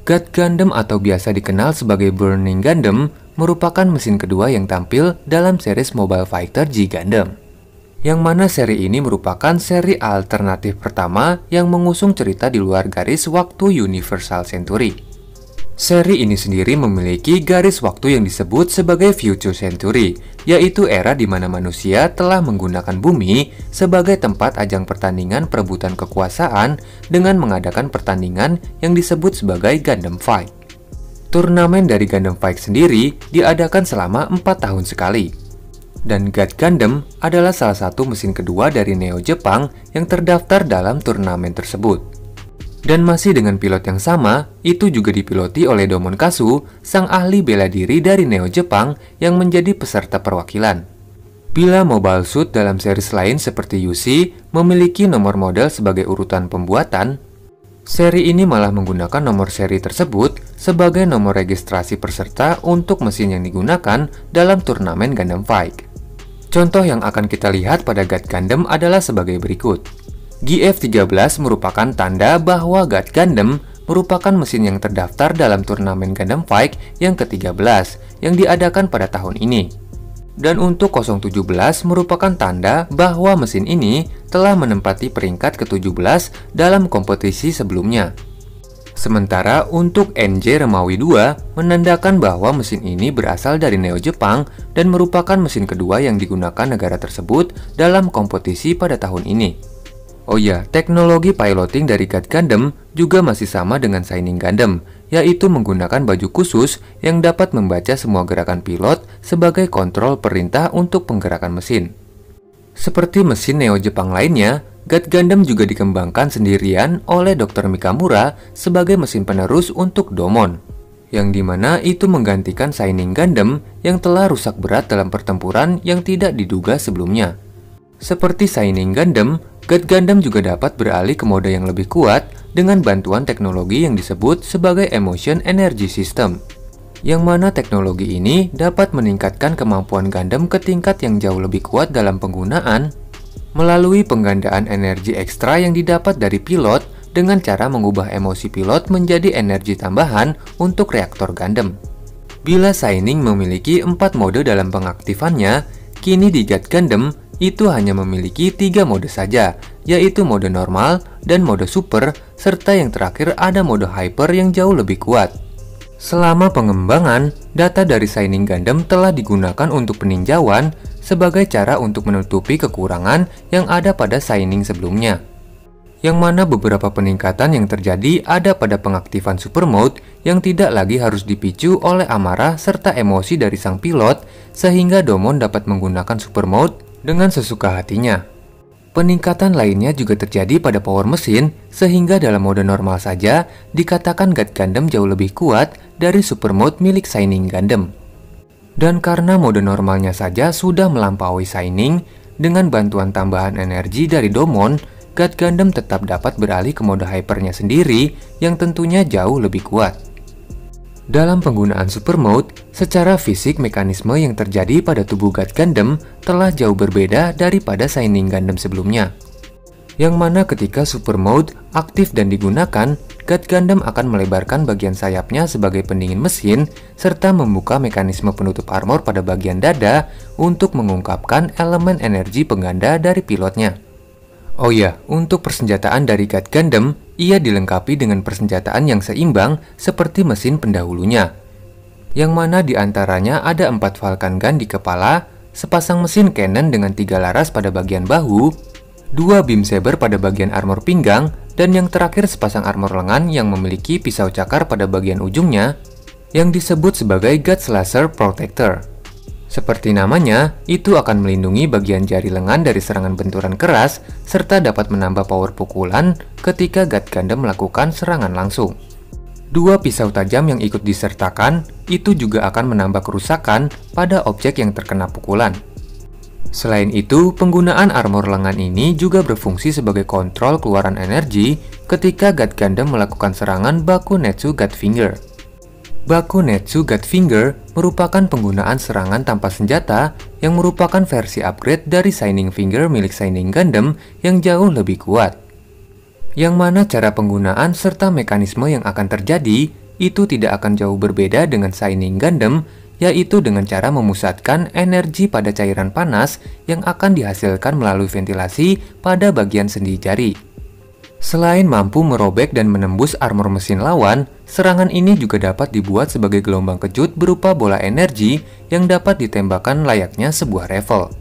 God Gundam atau biasa dikenal sebagai Burning Gundam merupakan mesin kedua yang tampil dalam series Mobile Fighter G Gundam. Yang mana seri ini merupakan seri alternatif pertama yang mengusung cerita di luar garis waktu Universal Century. Seri ini sendiri memiliki garis waktu yang disebut sebagai Future Century, yaitu era di mana manusia telah menggunakan bumi sebagai tempat ajang pertandingan perebutan kekuasaan dengan mengadakan pertandingan yang disebut sebagai Gundam Fight. Turnamen dari Gundam Fight sendiri diadakan selama 4 tahun sekali. Dan God Gundam adalah salah satu mesin kedua dari Neo Jepang yang terdaftar dalam turnamen tersebut. Dan masih dengan pilot yang sama, itu juga dipiloti oleh Domon Kasu, sang ahli bela diri dari Neo Jepang yang menjadi peserta perwakilan. Bila Mobile Suit dalam series lain seperti UC memiliki nomor model sebagai urutan pembuatan, seri ini malah menggunakan nomor seri tersebut sebagai nomor registrasi peserta untuk mesin yang digunakan dalam turnamen Gundam Fight. Contoh yang akan kita lihat pada God Gundam adalah sebagai berikut. GF13 merupakan tanda bahwa God Gundam merupakan mesin yang terdaftar dalam turnamen Gundam Fight yang ke-13 yang diadakan pada tahun ini. Dan untuk 017 merupakan tanda bahwa mesin ini telah menempati peringkat ke-17 dalam kompetisi sebelumnya. Sementara untuk NJ Remawi 2 menandakan bahwa mesin ini berasal dari Neo Jepang dan merupakan mesin kedua yang digunakan negara tersebut dalam kompetisi pada tahun ini. Oh ya, teknologi piloting dari God Gundam juga masih sama dengan Shining Gundam, yaitu menggunakan baju khusus yang dapat membaca semua gerakan pilot sebagai kontrol perintah untuk penggerakan mesin. Seperti mesin Neo Jepang lainnya, God Gundam juga dikembangkan sendirian oleh Dr. Mikamura sebagai mesin penerus untuk Domon, yang dimana itu menggantikan Shining Gundam yang telah rusak berat dalam pertempuran yang tidak diduga sebelumnya. Seperti Shining Gundam, God Gundam juga dapat beralih ke mode yang lebih kuat dengan bantuan teknologi yang disebut sebagai Emotion Energy System, yang mana teknologi ini dapat meningkatkan kemampuan Gundam ke tingkat yang jauh lebih kuat dalam penggunaan melalui penggandaan energi ekstra yang didapat dari pilot dengan cara mengubah emosi pilot menjadi energi tambahan untuk reaktor Gundam. Bila Shining memiliki 4 mode dalam pengaktifannya, kini di God Gundam itu hanya memiliki 3 mode saja, yaitu mode normal dan mode super, serta yang terakhir ada mode hyper yang jauh lebih kuat. Selama pengembangan, data dari Shining Gundam telah digunakan untuk peninjauan sebagai cara untuk menutupi kekurangan yang ada pada Shining sebelumnya. Yang mana beberapa peningkatan yang terjadi ada pada pengaktifan super mode yang tidak lagi harus dipicu oleh amarah serta emosi dari sang pilot, sehingga Domon dapat menggunakan super mode dengan sesuka hatinya. Peningkatan lainnya juga terjadi pada power mesin, sehingga dalam mode normal saja dikatakan God Gundam jauh lebih kuat dari super mode milik Shining Gundam. Dan karena mode normalnya saja sudah melampaui Shining, dengan bantuan tambahan energi dari Domon, God Gundam tetap dapat beralih ke mode hypernya sendiri yang tentunya jauh lebih kuat. Dalam penggunaan super mode, secara fisik mekanisme yang terjadi pada tubuh God Gundam telah jauh berbeda daripada Shining Gundam sebelumnya. Yang mana ketika super mode aktif dan digunakan, God Gundam akan melebarkan bagian sayapnya sebagai pendingin mesin, serta membuka mekanisme penutup armor pada bagian dada untuk mengungkapkan elemen energi pengganda dari pilotnya. Oh ya, untuk persenjataan dari God Gundam, ia dilengkapi dengan persenjataan yang seimbang seperti mesin pendahulunya, yang mana diantaranya ada 4 Falcon Gun di kepala, sepasang mesin cannon dengan 3 laras pada bagian bahu, 2 beam saber pada bagian armor pinggang, dan yang terakhir sepasang armor lengan yang memiliki pisau cakar pada bagian ujungnya, yang disebut sebagai God Slasher Protector. Seperti namanya, itu akan melindungi bagian jari lengan dari serangan benturan keras, serta dapat menambah power pukulan ketika God Gundam melakukan serangan langsung. 2 pisau tajam yang ikut disertakan, itu juga akan menambah kerusakan pada objek yang terkena pukulan. Selain itu, penggunaan armor lengan ini juga berfungsi sebagai kontrol keluaran energi ketika God Gundam melakukan serangan Bakunetsu God Finger. Bakunetsu God Finger merupakan penggunaan serangan tanpa senjata yang merupakan versi upgrade dari Shining Finger milik Shining Gundam yang jauh lebih kuat. Yang mana cara penggunaan serta mekanisme yang akan terjadi itu tidak akan jauh berbeda dengan Shining Gundam, yaitu dengan cara memusatkan energi pada cairan panas yang akan dihasilkan melalui ventilasi pada bagian sendi jari. Selain mampu merobek dan menembus armor mesin lawan, serangan ini juga dapat dibuat sebagai gelombang kejut berupa bola energi yang dapat ditembakkan layaknya sebuah rifle.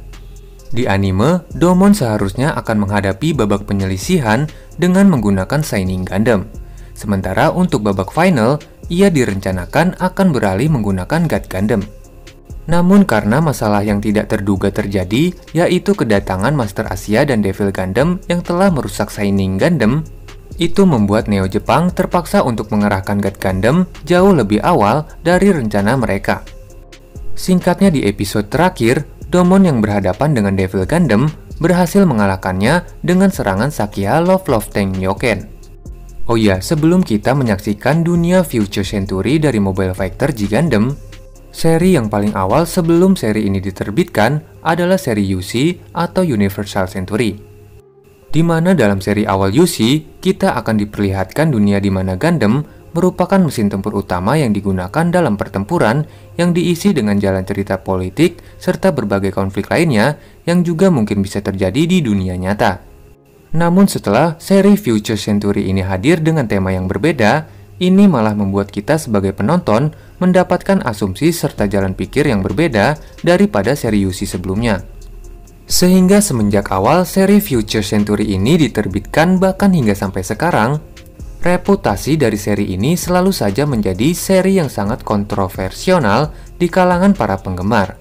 Di anime, Domon seharusnya akan menghadapi babak penyelisihan dengan menggunakan Shining Gundam. Sementara untuk babak final, ia direncanakan akan beralih menggunakan God Gundam. Namun karena masalah yang tidak terduga terjadi, yaitu kedatangan Master Asia dan Devil Gundam yang telah merusak Shining Gundam, itu membuat Neo Jepang terpaksa untuk mengerahkan God Gundam jauh lebih awal dari rencana mereka. Singkatnya di episode terakhir, Domon yang berhadapan dengan Devil Gundam berhasil mengalahkannya dengan serangan Sakia Love Tank Nyoken. Oh iya, sebelum kita menyaksikan dunia Future Century dari Mobile Fighter G Gundam, seri yang paling awal sebelum seri ini diterbitkan adalah seri UC atau Universal Century. Di mana dalam seri awal UC, kita akan diperlihatkan dunia di mana Gundam merupakan mesin tempur utama yang digunakan dalam pertempuran yang diisi dengan jalan cerita politik serta berbagai konflik lainnya yang juga mungkin bisa terjadi di dunia nyata. Namun setelah seri Future Century ini hadir dengan tema yang berbeda, ini malah membuat kita sebagai penonton mendapatkan asumsi serta jalan pikir yang berbeda daripada seri UC sebelumnya. Sehingga semenjak awal seri Future Century ini diterbitkan bahkan hingga sampai sekarang, reputasi dari seri ini selalu saja menjadi seri yang sangat kontroversial di kalangan para penggemar.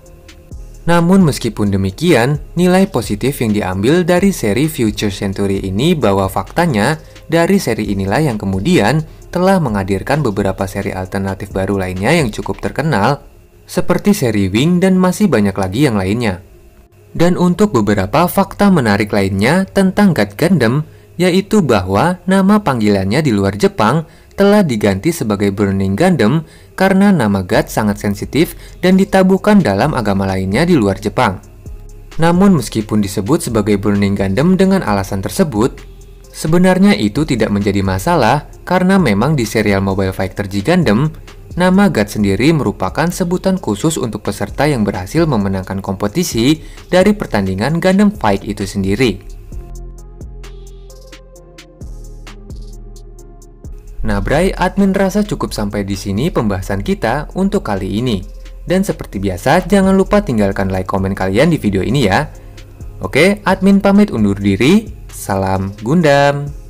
Namun meskipun demikian, nilai positif yang diambil dari seri Future Century ini bahwa faktanya dari seri inilah yang kemudian telah menghadirkan beberapa seri alternatif baru lainnya yang cukup terkenal, seperti seri Wing dan masih banyak lagi yang lainnya. Dan untuk beberapa fakta menarik lainnya tentang God Gundam, yaitu bahwa nama panggilannya di luar Jepang telah diganti sebagai Burning Gundam karena nama God sangat sensitif dan ditabuhkan dalam agama lainnya di luar Jepang. Namun meskipun disebut sebagai Burning Gundam dengan alasan tersebut, sebenarnya itu tidak menjadi masalah karena memang di serial Mobile Fighter G Gundam, nama God sendiri merupakan sebutan khusus untuk peserta yang berhasil memenangkan kompetisi dari pertandingan Gundam Fight itu sendiri. Nah Bray, admin rasa cukup sampai di sini pembahasan kita untuk kali ini. Dan seperti biasa, jangan lupa tinggalkan like komen kalian di video ini ya. Oke, admin pamit undur diri. Salam Gundam.